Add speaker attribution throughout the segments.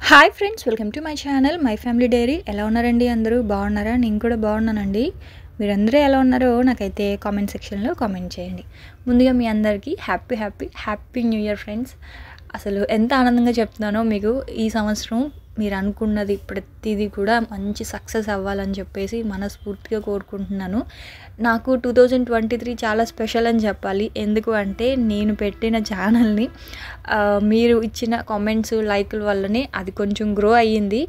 Speaker 1: Hi friends, welcome to my channel my family dairy. ఎలా ఉన్నారండి? అందరూ బాగున్నారా? నేను కూడా బాగున్నానండి. మీరందరూ ఎలా ఉన్నారో నాకైతే కామెంట్ సెక్షన్లో కామెంట్ చేయండి. ముందుగా మీ అందరికీ హ్యాపీ న్యూ ఇయర్ ఫ్రెండ్స్. అసలు ఎంత ఆనందంగా చెప్తున్నానో మీకు. ఈ సంవత్సరం మీరు అనుకున్నది ప్రతిదీ కూడా మంచి సక్సెస్ అవ్వాలని చెప్పేసి మనస్ఫూర్తిగా కోరుకుంటున్నాను. నాకు 2023 చాలా స్పెషల్ అని చెప్పాలి. ఎందుకు అంటే నేను పెట్టిన ఛానల్ని మీరు ఇచ్చిన కామెంట్స్, లైకుల వల్లనే అది కొంచెం గ్రో అయ్యింది.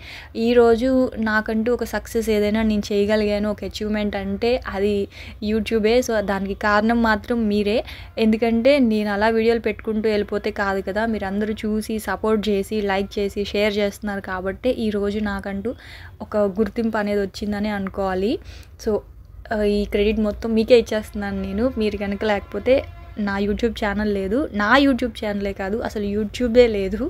Speaker 1: ఈరోజు నాకంటూ ఒక సక్సెస్ ఏదైనా నేను చేయగలిగాను, ఒక అచీవ్మెంట్ అంటే అది యూట్యూబే. సో దానికి కారణం మాత్రం మీరే. ఎందుకంటే నేను అలా వీడియోలు పెట్టుకుంటూ వెళ్ళిపోతే కాదు కదా, మీరు అందరూ చూసి సపోర్ట్ చేసి లైక్ చేసి షేర్ చేస్తున్నారు కాబట్టి ఈరోజు నాకంటూ ఒక గుర్తింపు అనేది వచ్చిందని అనుకోవాలి. సో ఈ క్రెడిట్ మొత్తం మీకే ఇచ్చేస్తున్నాను నేను. మీరు కనుక లేకపోతే నా యూట్యూబ్ ఛానల్ లేదు. నా యూట్యూబ్ ఛానలే కాదు, అసలు యూట్యూబే లేదు.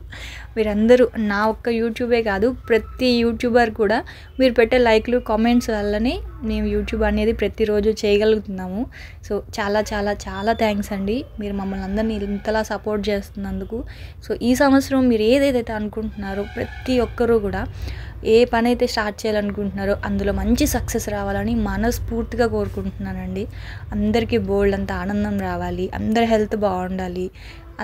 Speaker 1: మీరందరూ నా ఒక్క యూట్యూబే కాదు, ప్రతి యూట్యూబర్ కూడా మీరు పెట్టే లైక్లు కామెంట్స్ వల్లనే మేము యూట్యూబ్ అనేది ప్రతిరోజు చేయగలుగుతున్నాము. సో చాలా చాలా చాలా థ్యాంక్స్ అండి, మీరు మమ్మల్ని అందరినీ ఇంతలా సపోర్ట్ చేస్తున్నందుకు. సో ఈ సంవత్సరం మీరు ఏదైతే అనుకుంటున్నారో ప్రతి ఒక్కరూ కూడా ఏ పని అయితే స్టార్ట్ చేయాలనుకుంటున్నారో అందులో మంచి సక్సెస్ రావాలని మనస్ఫూర్తిగా కోరుకుంటున్నానండి. అందరికీ బోల్డ్ అంత ఆనందం రావాలి, అందరి హెల్త్ బాగుండాలి,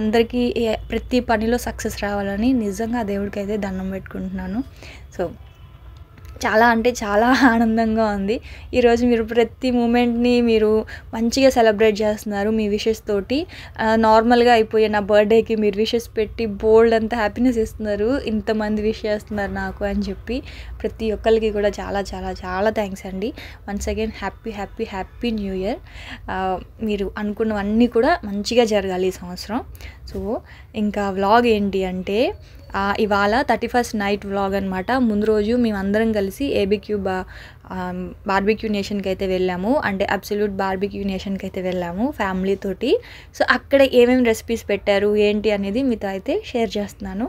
Speaker 1: అందరికీ ప్రతి పనిలో సక్సెస్ రావాలని నిజంగా దేవుడికి అయితే దండం పెట్టుకుంటున్నాను. సో చాలా అంటే చాలా ఆనందంగా ఉంది. ఈరోజు మీరు ప్రతి మూమెంట్ని మీరు మంచిగా సెలబ్రేట్ చేస్తున్నారు మీ విషెస్ తోటి. నార్మల్గా అయిపోయే నా బర్త్డేకి మీరు విషెస్ పెట్టి బోల్డ్ అంత హ్యాపీనెస్ ఇస్తున్నారు. ఇంతమంది విష్ చేస్తున్నారు నాకు అని చెప్పి ప్రతి ఒక్కరికి కూడా చాలా చాలా చాలా థ్యాంక్స్ అండి. Once again happy new year. మీరు అనుకున్నవన్నీ కూడా మంచిగా జరగాలి ఈ సంవత్సరం. సో ఇంకా వ్లాగ్ ఏంటి అంటే ఇవాళ 31st నైట్ వ్లాగ్ అనమాట. ముందు రోజు మేమందరం కలిసి ఏబిక్యూ బార్బిక్యూ నేషన్కి అయితే వెళ్ళాము, అంటే అబ్సల్యూట్ బార్బిక్యూ నేషన్కి అయితే వెళ్ళాము ఫ్యామిలీ తోటి. సో అక్కడ ఏమేమి రెసిపీస్ పెట్టారు ఏంటి అనేది మీతో అయితే షేర్ చేస్తున్నాను.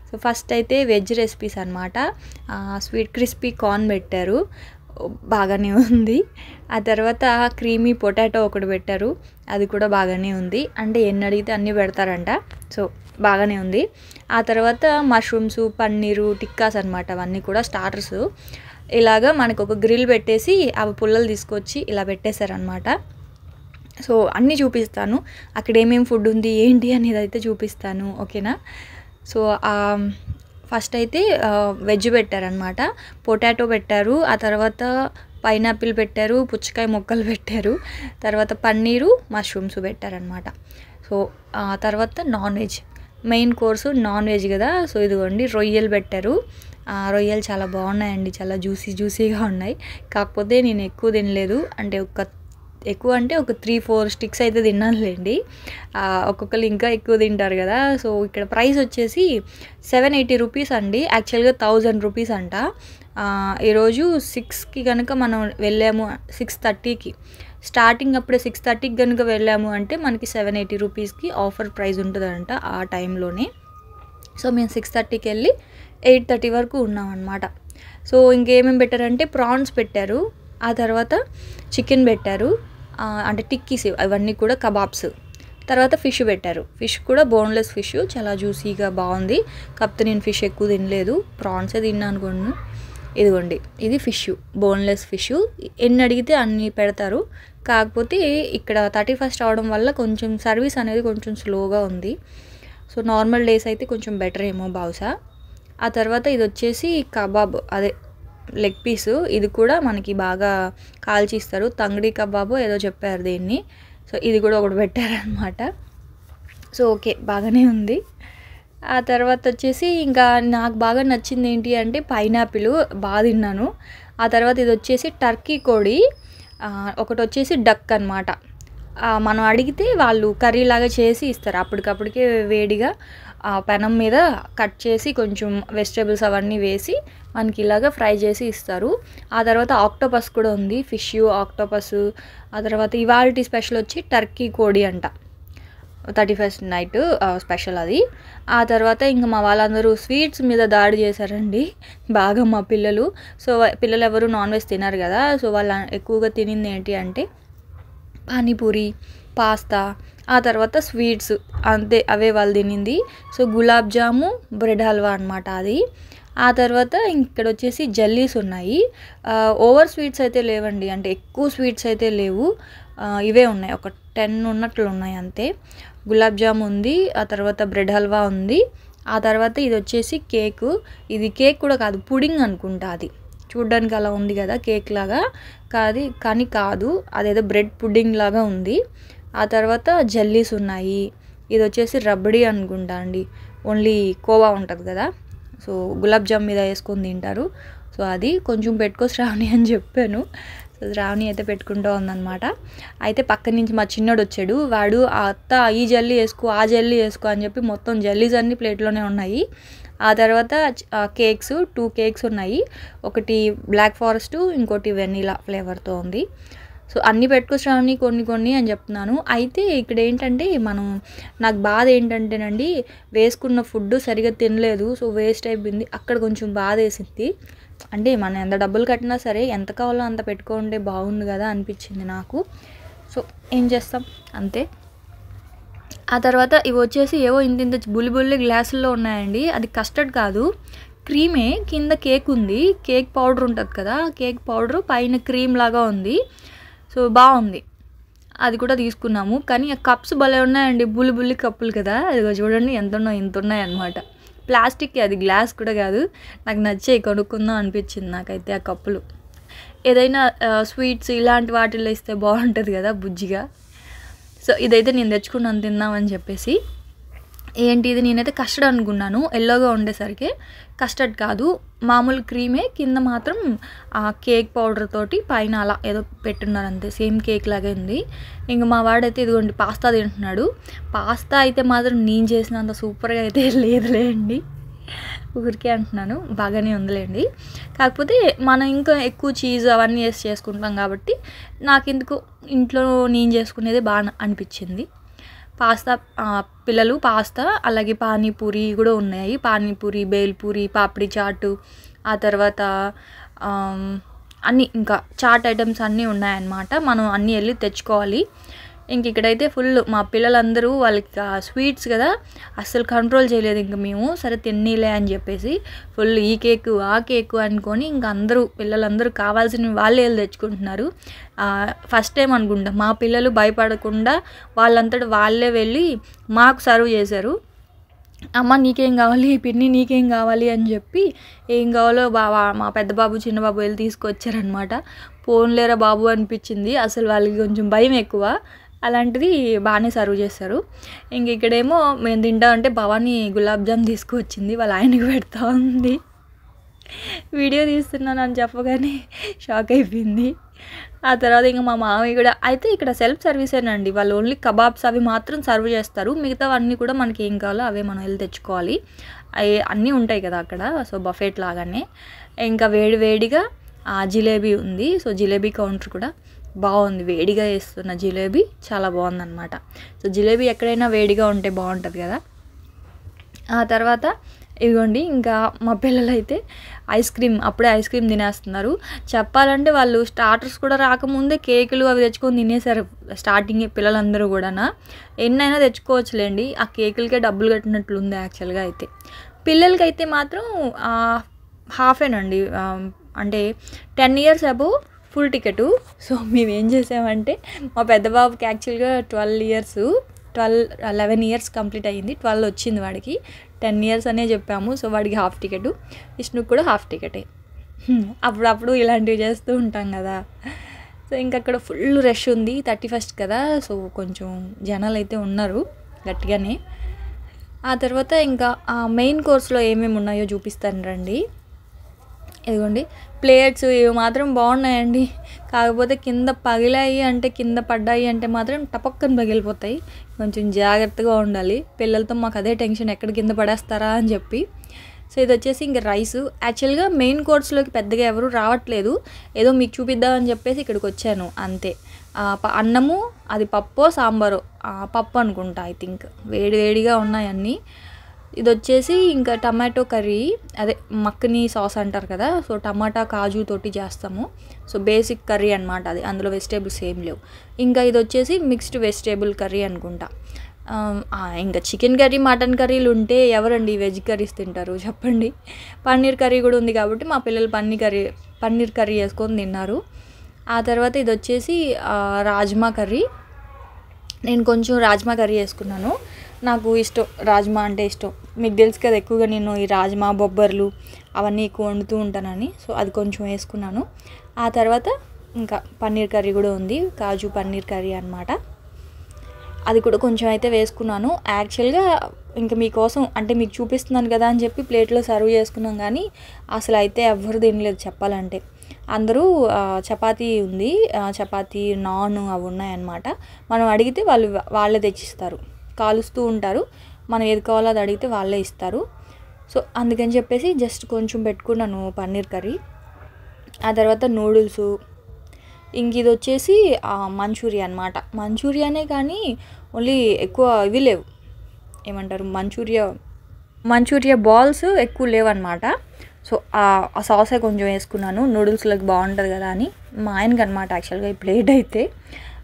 Speaker 1: సో ఫస్ట్ అయితే వెజ్ రెసిపీస్ అనమాట. స్వీట్ క్రిస్పీ కార్న్ పెట్టారు, బాగానే ఉంది. ఆ తర్వాత క్రీమీ పొటాటో ఒకటి పెట్టారు, అది కూడా బాగానే ఉంది. అంటే ఎన్ని అడిగితే అన్నీ పెడతారంట, సో బాగానే ఉంది. ఆ తర్వాత మష్రూమ్స్, పన్నీరు, టిక్కాస్ అనమాట, అవన్నీ కూడా స్టార్టర్స్. ఇలాగా మనకు ఒక గ్రిల్ పెట్టేసి అవి పుల్లలు తీసుకొచ్చి ఇలా పెట్టేశారనమాట. సో అన్నీ చూపిస్తాను, అక్కడ ఏమేమి ఫుడ్ ఉంది ఏంటి అనేది అయితే చూపిస్తాను, ఓకేనా. సో ఫస్ట్ అయితే వెజ్ పెట్టారనమాట. పొటాటో పెట్టారు, ఆ తర్వాత పైనాపిల్ పెట్టారు, పుచ్చకాయ ముక్కలు పెట్టారు, తర్వాత పన్నీరు, మష్రూమ్స్ పెట్టారనమాట. సో ఆ తర్వాత non veg, main course non veg కదా. సో ఇదిగోండి రొయ్యలు పెట్టారు. రొయ్యలు చాలా బాగున్నాయండి, చాలా జ్యూసీగా ఉన్నాయి. కాకపోతే నేను ఎక్కువ తినలేదు, అంటే ఒక 3-4 స్టిక్స్ అయితే తిన్నానులేండి. ఒక్కొక్కరు ఇంకా ఎక్కువ తింటారు కదా. సో ఇక్కడ ప్రైస్ వచ్చేసి 780 రూపీస్ అండి, యాక్చువల్గా 1000 రూపీస్ అంట. ఈరోజు 6కి కనుక మనం వెళ్ళాము, 6:30కి స్టార్టింగ్, అప్పుడే 6:30కి కనుక వెళ్ళాము అంటే మనకి 780 రూపీస్కి ఆఫర్ ప్రైస్ ఉంటుందంట ఆ టైంలోనే. సో మేము 6:30కి వెళ్ళి 8:30 వరకు ఉన్నామన్నమాట. సో ఇంకేమేమి పెట్టారంటే ప్రాన్స్ పెట్టారు, ఆ తర్వాత చికెన్ పెట్టారు, అంటే టిక్కీస్, అవన్నీ కూడా కబాబ్స్. తర్వాత ఫిష్ పెట్టారు, ఫిష్ కూడా బోన్లెస్ ఫిష్, చాలా జ్యూసీగా బాగుంది. కాకపోతే నేను ఫిష్ ఎక్కువ తినలేదు, ప్రాన్సే తిన్నాను అనుకోండి. ఇదిగోండి ఇది ఫిష్, బోన్లెస్ ఫిష్. ఎన్ని అడిగితే అన్ని పెడతారు. కాకపోతే ఇక్కడ 31st అవడం వల్ల కొంచెం సర్వీస్ అనేది కొంచెం స్లోగా ఉంది. సో నార్మల్ డేస్ అయితే కొంచెం బెటర్ ఏమో బహుశా. ఆ తర్వాత ఇది వచ్చేసి కబాబ్, అదే లెగ్ పీసు. ఇది కూడా మనకి బాగా కాల్చి ఇస్తారు, తంగడి కబాబు ఏదో చెప్పారు దీన్ని. సో ఇది కూడా ఒకటి పెట్టారనమాట. సో ఓకే, బాగానే ఉంది. ఆ తర్వాత వచ్చేసి ఇంకా నాకు బాగా నచ్చింది ఏంటి అంటే పైనాపిల్ బాగా తిన్నాను. ఆ తర్వాత ఇది వచ్చేసి టర్కీ కోడి, ఒకటి వచ్చేసి డక్ అనమాట. మనం అడిగితే వాళ్ళు కర్రీ లాగా చేసి ఇస్తారు, అప్పటికప్పటికే వేడిగా పెనం మీద కట్ చేసి కొంచెం వెజిటేబుల్స్ అవన్నీ వేసి మనకి ఇలాగా ఫ్రై చేసి ఇస్తారు. ఆ తర్వాత ఆక్టోపస్ కూడా ఉంది, ఫిష్, ఆక్టోపస్. ఆ తర్వాత ఇవాల్టి స్పెషల్ వచ్చి టర్కీ కోడి అంట, 31st నైట్ స్పెషల్ అది. ఆ తర్వాత ఇంకా మా వాళ్ళందరూ స్వీట్స్ మీద దాడి చేశారండి బాగా మా పిల్లలు. సో పిల్లలు ఎవరు నాన్ వెజ్ తినరు కదా. సో వాళ్ళు ఎక్కువగా తినింది ఏంటి అంటే పానీపూరి, పాస్తా, ఆ తర్వాత స్వీట్స్ అంతే, అవే వాళ్ళు తినింది. సో గులాబ్ జాము, బ్రెడ్ హల్వా అనమాట అది. ఆ తర్వాత ఇక్కడ వచ్చేసి జల్లీస్ ఉన్నాయి. ఓవర్ స్వీట్స్ అయితే లేవండి, అంటే ఎక్కువ స్వీట్స్ అయితే లేవు. ఇవే ఉన్నాయి, ఒక 10 ఉన్నట్లు ఉన్నాయి అంతే. గులాబ్ జామ్ ఉంది, ఆ తర్వాత బ్రెడ్ హల్వా ఉంది. ఆ తర్వాత ఇది వచ్చేసి కేకు. ఇది కేక్ కూడా కాదు, పుడింగ్ అనుకుంటా. అది చూడ్డానికి అలా ఉంది కదా కేక్ లాగా, కానీ కాదు, అదేదో బ్రెడ్ పుడ్డింగ్ లాగా ఉంది. ఆ తర్వాత జల్లీస్ ఉన్నాయి. ఇది వచ్చేసి రబడీ అనుకుంటా అండి, ఓన్లీ కోవా ఉంటుంది కదా, సో గులాబ్ జామ్ మీద వేసుకొని తింటారు. సో అది కొంచెం పెట్టుకో శ్రావణి అని చెప్పాను. సో శ్రావణి అయితే పెట్టుకుంటూ ఉందన్నమాట. అయితే పక్క నుంచి మా చిన్నోడు వచ్చాడు, వాడు ఆ అత్త ఈ జల్లీ వేసుకో ఆ జల్లీ వేసుకో అని చెప్పి మొత్తం జల్లీస్ అన్నీ ప్లేట్లోనే ఉన్నాయి. ఆ తర్వాత కేక్స్ 2 కేక్స్ ఉన్నాయి, ఒకటి బ్లాక్ ఫారెస్ట్, ఇంకోటి వెనీలా ఫ్లేవర్తో ఉంది. సో అన్నీ పెట్టుకో శ్రావణి కొన్ని అని చెప్తున్నాను. అయితే ఇక్కడ ఏంటంటే నాకు బాధ ఏంటంటేనండి, వేసుకున్న ఫుడ్ సరిగా తినలేదు, సో వేస్ట్ అయిపోయింది. అక్కడ కొంచెం బాధ వేసింది. అంటే మనం ఎంత డబ్బులు కట్టినా సరే ఎంత కావాలో అంత పెట్టుకుంటే బాగుండు కదా అనిపించింది నాకు. సో ఏం చేస్తాం, అంతే. ఆ తర్వాత ఇవి వచ్చేసి ఏవో ఇంత బుల్లి గ్లాసుల్లో ఉన్నాయండి. అది కస్టర్డ్ కాదు, క్రీమే. కింద కేక్ ఉంది, కేక్ పౌడర్ ఉంటుంది కదా, కేక్ పౌడర్ పైన క్రీమ్ లాగా ఉంది. సో బాగుంది, అది కూడా తీసుకున్నాము. కానీ ఆ కప్స్ భలే ఉన్నాయండి, బుల్లి కప్పులు కదా, అదిగో చూడండి ఇంత ఉన్నాయి అన్నమాట. ప్లాస్టిక్, అది గ్లాస్ కూడా కాదు. నాకు నచ్చాయి, కొనుక్కుందాం అనిపించింది నాకైతే ఆ కప్పులు. ఏదైనా స్వీట్స్ ఇలాంటి వాటిల్లో ఇస్తే బాగుంటుంది కదా బుజ్జిగా. సో ఇదైతే నేను తెచ్చుకున్నాను తిందామని చెప్పేసి. ఏంటిది, నేనైతే కస్టర్డ్ అనుకున్నాను, ఎల్లోగా ఉండేసరికి కస్టర్డ్ కాదు, మామూలు క్రీమే. కింద మాత్రం ఆ కేక్ పౌడర్ తోటి పైన అలా ఏదో పెట్టున్నారు అంతే, సేమ్ కేక్ లాగే ఉంది. ఇంకా మా వాడైతే ఇదిగోండి పాస్తా తింటున్నాడు. పాస్తా అయితే మాత్రం నేను చేసినంత సూపర్గా అయితే లేదులేండి, ఊరికే అంటున్నాను, బాగానే ఉందిలేండి. కాకపోతే మనం ఇంకా ఎక్కువ చీజ్ అవన్నీ వేసి చేసుకుంటాం కాబట్టి నాకు ఎందుకు ఇంట్లో నేను చేసుకునేది బాగా అనిపించింది. పాస్తా, పిల్లలు పాస్తా, అలాగే పానీపూరి కూడా ఉన్నాయి. పానీపూరి, బేల్పూరి, పాపిడి చాటు, ఆ తర్వాత అన్నీ ఇంకా చాట్ ఐటమ్స్ అన్నీ ఉన్నాయన్నమాట. మనం అన్నీ వెళ్ళి తెచ్చుకోవాలి. ఇంక ఇక్కడైతే ఫుల్ మా పిల్లలందరూ, వాళ్ళకి స్వీట్స్ కదా అస్సలు కంట్రోల్ చేయలేదు. ఇంక మేము సరే తిన్నీలే అని చెప్పేసి ఫుల్ ఈ కేకు ఆ కేకు అనుకొని ఇంకా పిల్లలందరూ కావాల్సినవి వాళ్ళే వెళ్ళి తెచ్చుకుంటున్నారు. ఫస్ట్ టైం అనుకుంటా మా పిల్లలు భయపడకుండా వాళ్ళంతట వాళ్ళే వెళ్ళి మాకు సర్వ్ చేశారు. అమ్మ నీకేం కావాలి, పిన్ని నీకేం కావాలి అని చెప్పి ఏం కావాలో మా పెద్ద బాబు చిన్న బాబు వెళ్ళి తీసుకొచ్చారనమాట. పోన్లేరా బాబు అనిపించింది, అసలు వాళ్ళకి కొంచెం భయం ఎక్కువ. అలాంటిది బాగానే సర్వ్ చేస్తారు. ఇంక ఇక్కడేమో మేము తింటామంటే భవానీ గులాబ్ జామ్ తీసుకువచ్చింది, వాళ్ళ ఆయనకి పెడతా ఉంది. వీడియో తీస్తున్నాను అని చెప్పగానే షాక్ అయిపోయింది. ఆ తర్వాత ఇంకా మా మామయ్య కూడా, అయితే ఇక్కడ సెల్ఫ్ సర్వీసేనండి, వాళ్ళు ఓన్లీ కబాబ్స్ అవి మాత్రం సర్వ్ చేస్తారు, మిగతావన్నీ కూడా మనకి ఏం కావాలో అవే మనం వెళ్ళి తెచ్చుకోవాలి. అవి అన్నీ ఉంటాయి కదా అక్కడ, సో బఫెట్ లాగానే. ఇంకా వేడిగా జిలేబీ ఉంది. సో జిలేబీ కౌంటర్ కూడా బాగుంది, వేడిగా వేస్తున్న జిలేబీ చాలా బాగుందన్నమాట. సో జిలేబీ ఎక్కడైనా వేడిగా ఉంటే బాగుంటుంది కదా. ఆ తర్వాత ఇదిగోండి, ఇంకా మా పిల్లలు అయితే అప్పుడే ఐస్ క్రీమ్ తినేస్తున్నారు. చెప్పాలంటే వాళ్ళు స్టార్టర్స్ కూడా రాకముందే కేకులు అవి తెచ్చుకొని తినేసారు స్టార్టింగ్ పిల్లలందరూ కూడా. ఎన్నైనా తెచ్చుకోవచ్చులేండి, ఆ కేకులకే డబ్బులు కట్టినట్లుంది యాక్చువల్గా. అయితే పిల్లలకైతే మాత్రం హాఫేనండి, అంటే 10 years above full ticket. So మేము ఏం చేసామంటే మా పెద్ద బాబుకి యాక్చువల్గా 11 years కంప్లీట్ అయ్యింది, 12 వచ్చింది వాడికి. 10 years అనే చెప్పాము. సో వాడికి హాఫ్ టికెటు, విష్ణుకి కూడా హాఫ్ టికెటే. అప్పుడప్పుడు ఇలాంటివి చేస్తూ ఉంటాం కదా. సో ఇంక అక్కడ ఫుల్ రష్ ఉంది, 31st కదా, సో కొంచెం జనాలు అయితే ఉన్నారు గట్టిగానే. ఆ తర్వాత ఇంకా మెయిన్ కోర్స్లో ఏమేమి ఉన్నాయో చూపిస్తాను రండి. ఇదిగోండి ప్లేట్స్ ఇవి మాత్రం బాగున్నాయండి, కాకపోతే కింద పడ్డాయి అంటే మాత్రం టపక్కన పగిలిపోతాయి, కొంచెం జాగ్రత్తగా ఉండాలి. పిల్లలతో మాకు అదే టెన్షన్, ఎక్కడ కింద పడేస్తారా అని చెప్పి. సో ఇది వచ్చేసి ఇంకా రైస్. యాక్చువల్గా మెయిన్ కోర్స్లోకి పెద్దగా ఎవరు రావట్లేదు, ఏదో మీకు చూపిద్దామని చెప్పేసి ఇక్కడికి వచ్చాను అంతే. అన్నము, అది పప్పో సాంబారో, పప్పు అనుకుంటా ఐ థింక్, వేడిగా ఉన్నాయి అన్నీ. ఇదొచ్చేసి ఇంకా టమాటో కర్రీ, అదే మక్కని సాస్ అంటారు కదా, సో టమాటా కాజు తోటి చేస్తాము. సో బేసిక్ కర్రీ అనమాట అది, అందులో వెజిటేబుల్స్ ఏం లేవు. ఇంకా ఇది వచ్చేసి మిక్స్డ్ వెజిటేబుల్ కర్రీ అనుకుంటా. ఇంకా చికెన్ కర్రీ మటన్ కర్రీలు ఉంటే ఎవరండి వెజ్ కర్రీస్ తింటారు చెప్పండి. పన్నీర్ కర్రీ కూడా ఉంది కాబట్టి మా పిల్లలు పన్నీర్ కర్రీ చేసుకొని తిన్నారు. ఆ తర్వాత ఇది వచ్చేసి రాజ్మా కర్రీ. నేను కొంచెం రాజ్మా కర్రీ చేసుకున్నాను, నాకు ఇష్టం, రాజ్మా అంటే ఇష్టం. మీకు తెలుసు కదా ఎక్కువగా నేను ఈ రాజ్మా బొబ్బర్లు అవన్నీ ఎక్కువ వండుతూ ఉంటానని, సో అది కొంచెం వేసుకున్నాను. ఆ తర్వాత ఇంకా పన్నీర్ కర్రీ కూడా ఉంది, కాజు పన్నీర్ కర్రీ అనమాట, అది కూడా కొంచెం అయితే వేసుకున్నాను. యాక్చువల్గా ఇంకా మీకోసం అంటే మీకు చూపిస్తున్నాను కదా అని చెప్పి ప్లేట్లో సర్వ్ చేసుకున్నాం, కానీ అసలు అయితే ఎవ్వరు తినలేదు చెప్పాలంటే. అందరూ చపాతీ ఉంది, చపాతీ నాన్ అవి ఉన్నాయన్నమాట. మనం అడిగితే వాళ్ళే తెచ్చిస్తారు, కాలుస్తూ ఉంటారు, మనం ఏది కావాలో అది అడిగితే వాళ్ళే ఇస్తారు. సో అందుకని చెప్పేసి జస్ట్ కొంచెం పెట్టుకున్నాను పన్నీర్ కర్రీ. ఆ తర్వాత నూడిల్స్, ఇంక ఇది వచ్చేసి మంచూరియా అనమాట. మంచూరియానే కానీ ఓన్లీ ఎక్కువ ఇవి లేవు, ఏమంటారు మంచూరియా బాల్స్ ఎక్కువ లేవన్నమాట. సో ఆ సాసే కొంచెం వేసుకున్నాను, నూడిల్స్లోకి బాగుంటుంది కదా అని మా ఆయనకి అనమాట యాక్చువల్గా ఈ ప్లేట్ అయితే.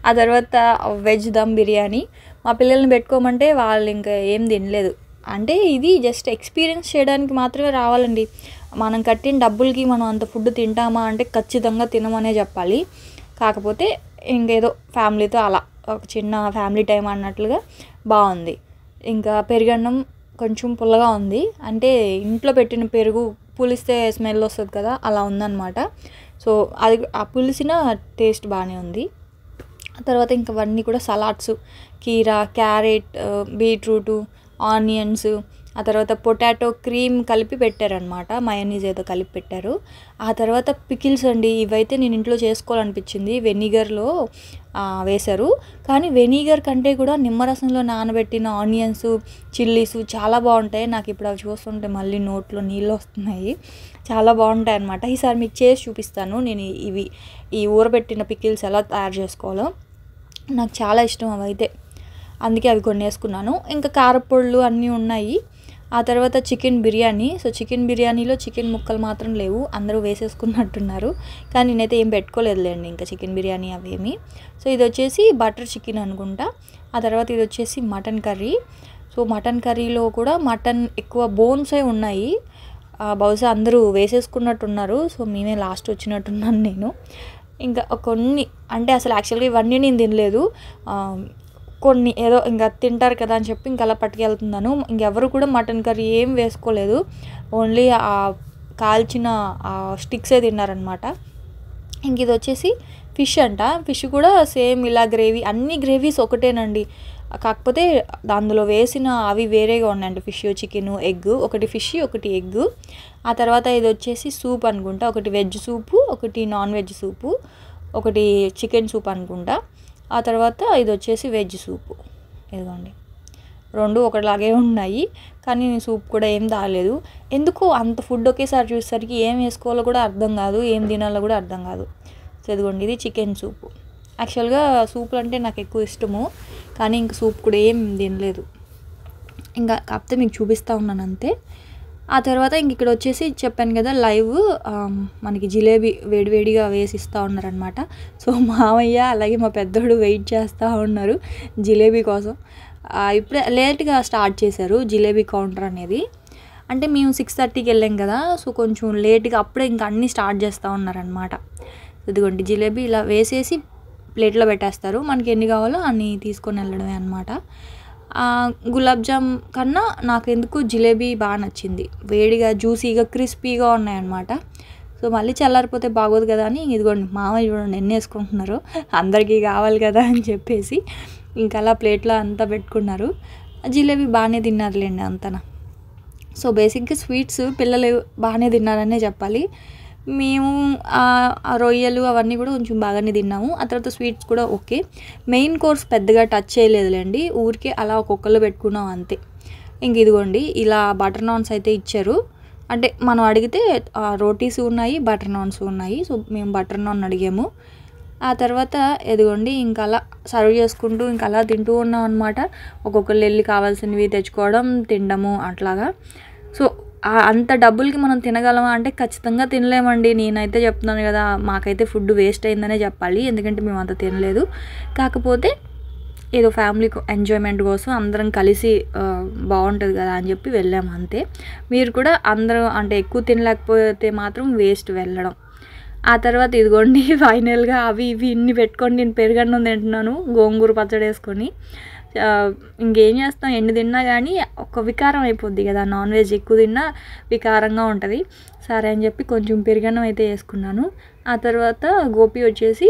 Speaker 1: ఆ తర్వాత వెజ్ దమ్ బిర్యానీ, మా పిల్లల్ని పెట్టుకోమంటే వాళ్ళు ఇంకా ఏం తినలేదు. అంటే ఇది జస్ట్ ఎక్స్పీరియన్స్ చేయడానికి మాత్రమే రావాలండి, మనం కట్టిన డబ్బులకి మనం అంత ఫుడ్ తింటామా అంటే ఖచ్చితంగా తినమనే చెప్పాలి. కాకపోతే ఇంకేదో ఫ్యామిలీతో అలా ఒక చిన్న ఫ్యామిలీ టైం అన్నట్లుగా బాగుంది. ఇంకా పెరుగన్నం కొంచెం పుల్లగా ఉంది, అంటే ఇంట్లో పెట్టిన పెరుగు పులిస్తే స్మెల్ వస్తుంది కదా అలా ఉందన్నమాట. సో అది ఆ పులిసిన టేస్ట్ బాగానే ఉంది. ఆ తర్వాత ఇంకవన్నీ కూడా సలాడ్స్, కీరా, క్యారెట్, బీట్రూటు, ఆనియన్స్, ఆ తర్వాత పొటాటో క్రీమ్ కలిపి పెట్టారనమాట, మయోనీస్ ఏదో కలిపి పెట్టారు. ఆ తర్వాత పికిల్స్ అండి, ఇవైతే నేను ఇంట్లో చేసుకోవాలనిపించింది, వెనిగర్లో వేశారు. కానీ వెనిగర్ కంటే కూడా నిమ్మరసంలో నానబెట్టిన ఆనియన్స్, చిల్లీస్ చాలా బాగుంటాయి. నాకు ఇప్పుడు అవి చూస్తుంటే మళ్ళీ నోట్లో నీళ్ళు వస్తున్నాయి, చాలా బాగుంటాయి అన్నమాట. ఈసారి మీకు చేసి చూపిస్తాను నేను ఈ ఊరబెట్టిన పికిల్స్ ఎలా తయారు చేసుకోవాలో, నాకు చాలా ఇష్టం అవైతే, అందుకే అవి కొన్ని వేసుకున్నాను. ఇంకా కారపొడులు అన్నీ ఉన్నాయి. ఆ తర్వాత చికెన్ బిర్యానీ, సో చికెన్ బిర్యానీలో చికెన్ ముక్కలు మాత్రం లేవు, అందరూ వేసేసుకున్నట్టున్నారు, కానీ నేనైతే ఏం పెట్టుకోలేదులేండి ఇంకా చికెన్ బిర్యానీ అవేమి. సో ఇది వచ్చేసి బటర్ చికెన్ అనుకుంటా. ఆ తర్వాత ఇది వచ్చేసి మటన్ కర్రీ. సో మటన్ కర్రీలో కూడా మటన్ ఎక్కువ బోన్సే ఉన్నాయి, బహుశా అందరూ వేసేసుకున్నట్టున్నారు. సో మేమే లాస్ట్ వచ్చినట్టున్నాను నేను. ఇంకా కొన్ని అంటే అసలు యాక్చువల్గా ఇవన్నీ నేను తినలేదు, కొన్ని ఏదో ఇంకా తింటారు కదా అని చెప్పి ఇంకా అలా పట్టుకెళ్తున్నాను. ఇంకెవరు కూడా మటన్ కర్రీ ఏం వేసుకోలేదు, ఓన్లీ ఆ కాల్చిన స్టిక్సే తిన్నారనమాట. ఇంక ఇది వచ్చేసి ఫిష్ అంట, ఫిష్ కూడా సేమ్ ఇలా గ్రేవీ, అన్ని గ్రేవీస్ ఒకటేనండి, కాకపోతే అందులో వేసిన అవి వేరేగా ఉన్నాయండి, ఫిష్, చికెను, ఎగ్, ఒకటి ఫిష్ ఒకటి ఎగ్. ఆ తర్వాత ఇది వచ్చేసి సూప్ అనుకుంటా, ఒకటి వెజ్ సూపు, ఒకటి నాన్ వెజ్ సూపు, ఒకటి చికెన్ సూప్ అనుకుంటా. ఆ తర్వాత ఇది వచ్చేసి వెజ్ సూపు, ఇదిగోండి రెండు ఒకటిలాగే ఉన్నాయి, కానీ నేను సూప్ కూడా ఏం తాగలేదు. ఎందుకు అంత ఫుడ్ ఒకేసారి చూసేసరికి ఏం వేసుకోవాలో కూడా అర్థం కాదు, ఏం తినాలో కూడా అర్థం కాదు. సో ఇదిగోండి ఇది చికెన్ సూపు. యాక్చువల్గా సూపులు అంటే నాకు ఎక్కువ ఇష్టము, కానీ ఇంక సూప్ కూడా ఏం తినలేదు, ఇంకా కాకపోతే మీకు చూపిస్తూ ఉన్నాను అంతే. ఆ తర్వాత ఇంక ఇక్కడ వచ్చేసి చెప్పాను కదా లైవ్ మనకి జిలేబీ వేడివేడిగా వేసిస్తూ ఉన్నారనమాట. సో మామయ్య అలాగే మా పెద్దోడు వెయిట్ చేస్తూ ఉన్నారు జిలేబీ కోసం. ఇప్పుడే లేట్గా స్టార్ట్ చేశారు జిలేబీ కౌంటర్ అనేది, అంటే మేము 6:30కి వెళ్ళాం కదా, సో కొంచెం లేట్గా అప్పుడే ఇంకా అన్నీ స్టార్ట్ చేస్తూ ఉన్నారనమాట. ఇదిగోండి జిలేబీ ఇలా వేసేసి ప్లేట్లో పెట్టేస్తారు, మనకి ఎన్ని కావాలో అన్ని తీసుకొని వెళ్ళడమే అనమాట. గులాబ్ జామ్ కన్నా నాకు ఎందుకు జిలేబీ బాగా నచ్చింది, వేడిగా జ్యూసీగా క్రిస్పీగా ఉన్నాయన్నమాట. సో మళ్ళీ చల్లారిపోతే బాగోదు కదా అని ఇదిగోండి మామయ్య చూడండి ఎన్ని వేసుకుంటున్నారు, అందరికీ కావాలి కదా అని చెప్పేసి ఇంకా అలా ప్లేట్లో అంతా పెట్టుకున్నారు. జిలేబీ బాగానే తిన్నారులేండి అంతనా. సో బేసిక్గా స్వీట్స్ పిల్లలు బాగానే తిన్నారనే చెప్పాలి. మేము రొయ్యలు అవన్నీ కూడా కొంచెం బాగానే తిన్నాము. ఆ తర్వాత స్వీట్స్ కూడా ఓకే. మెయిన్ కోర్స్ పెద్దగా టచ్ చేయలేదులేండి, ఊరికే అలా ఒక్కొక్కరు పెట్టుకున్నాం అంతే. ఇంక ఇదిగోండి ఇలా బటర్ నాన్స్ అయితే ఇచ్చారు, అంటే మనం అడిగితే రోటీస్ ఉన్నాయి, బటర్ నాన్స్ ఉన్నాయి. సో మేము బటర్ నాన్ అడిగాము. ఆ తర్వాత ఎదిగోండి ఇంకా అలా సర్వ్ చేసుకుంటూ ఇంకా అలా తింటూ ఉన్నాం అనమాట. ఒక్కొక్కరు వెళ్ళి కావాల్సినవి తెచ్చుకోవడం, తినడము అట్లాగా. సో అంత డబ్బులకి మనం తినగలమా అంటే ఖచ్చితంగా తినలేమండి. నేనైతే చెప్తున్నాను కదా, మాకైతే ఫుడ్ వేస్ట్ అయిందనే చెప్పాలి, ఎందుకంటే మేము అంత తినలేదు. కాకపోతే ఏదో ఫ్యామిలీ ఎంజాయ్మెంట్ కోసం అందరం కలిసి బాగుంటుంది కదా అని చెప్పి వెళ్ళాము అంతే. మీరు కూడా అందరూ అంటే ఎక్కువ తినలేకపోతే మాత్రం వేస్ట్ వెళ్ళడం. ఆ తర్వాత ఇదిగోండి ఫైనల్గా అవి ఇవి ఇన్ని పెట్టుకొని నేను పెరుగన్నం తింటున్నాను గోంగూర పచ్చడి వేసుకొని. ఇంకేం చేస్తాం, ఎన్ని తిన్నా కానీ ఒక వికారం అయిపోద్ది కదా, నాన్ వెజ్ ఎక్కువ తిన్నా వికారంగా ఉంటుంది. సరే అని చెప్పి కొంచెం పెరుగన్నం అయితే వేసుకున్నాను. ఆ తర్వాత గోపి వచ్చేసి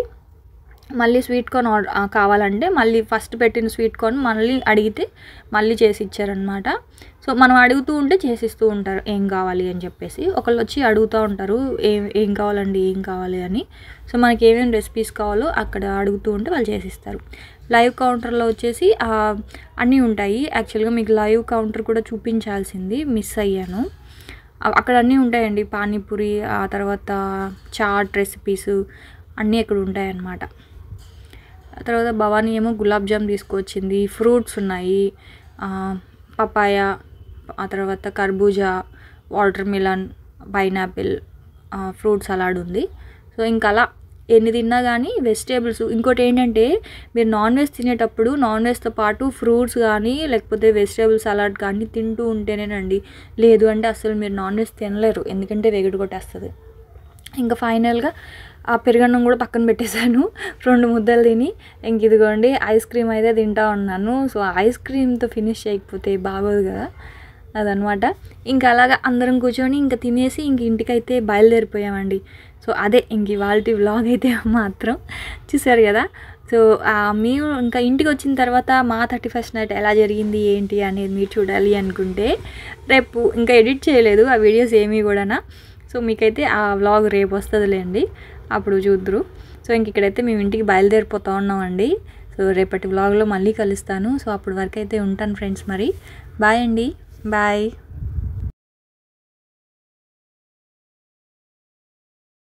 Speaker 1: మళ్ళీ స్వీట్ కార్న్ కావాలంటే మళ్ళీ ఫస్ట్ పెట్టిన స్వీట్ కార్న్ మళ్ళీ అడిగితే మళ్ళీ చేసి ఇచ్చారనమాట. సో మనం అడుగుతూ ఉంటే చేసిస్తూ ఉంటారు ఏం కావాలి అని చెప్పేసి. ఒకళ్ళు వచ్చి అడుగుతూ ఉంటారు ఏం కావాలండి ఏం కావాలి అని. సో మనకి ఏమేమి రెసిపీస్ కావాలో అక్కడ అడుగుతూ ఉంటే వాళ్ళు చేసిస్తారు. లైవ్ కౌంటర్లో వచ్చేసి అన్నీ ఉంటాయి. యాక్చువల్గా మీకు లైవ్ కౌంటర్ కూడా చూపించాల్సింది, మిస్ అయ్యాను. అక్కడ అన్నీ ఉంటాయండి, పానీపూరి, ఆ తర్వాత చాట్ రెసిపీస్ అన్నీ అక్కడ ఉంటాయన్నమాట. ఆ తర్వాత భవానీ ఏమో గులాబ్ జామ్ తీసుకొచ్చింది, ఫ్రూట్స్ ఉన్నాయి, పపాయ, ఆ తర్వాత కర్బూజా, water melon, pineapple, fruit salad ఉంది. సో ఇంకా అలా ఎన్ని తిన్నా కానీ వెజిటేబుల్స్. ఇంకోటి ఏంటంటే మీరు నాన్ వెజ్ తినేటప్పుడు నాన్ వెజ్తో పాటు ఫ్రూట్స్ కానీ లేకపోతే వెజిటేబుల్ సలాడ్ కానీ తింటూ ఉంటేనేనండి, లేదు అంటే అసలు మీరు నాన్ వెజ్ తినలేరు, ఎందుకంటే వెగడు కొట్టేస్తుంది. ఇంకా ఫైనల్గా ఆ పెరుగన్నం కూడా పక్కన పెట్టేశాను, 2 ముద్దలు తిని. ఇంక ఇదిగోండి ఐస్ క్రీమ్ అయితే తింటా ఉన్నాను. సో ఐస్ క్రీమ్తో ఫినిష్ చేయకపోతే బాగోదు కదా, అదనమాట. ఇంకా అలాగా అందరం కూర్చొని ఇంకా తినేసి ఇంక ఇంటికైతే బయలుదేరిపోయామండి. సో అదే ఇంక ఇవాళ వ్లాగ్ అయితే మాత్రం చూసారు కదా. సో మేము ఇంకా ఇంటికి వచ్చిన తర్వాత మా 31st నైట్ ఎలా జరిగింది ఏంటి అనేది మీరు చూడాలి అనుకుంటే రేపు ఇంకా ఎడిట్ చేయలేదు ఆ వీడియోస్ ఏమీ కూడా. సో మీకైతే ఆ వ్లాగ్ రేపు వస్తుందిలేండి, అప్పుడు చూద్దరు. సో ఇంక ఇక్కడైతే మేము ఇంటికి బయలుదేరిపోతూ ఉన్నామండి. సో రేపటి వ్లాగ్లో మళ్ళీ కలుస్తాను. సో అప్పటి వరకు అయితే ఉంటాను ఫ్రెండ్స్, మరి బాయ్ అండి, బాయ్.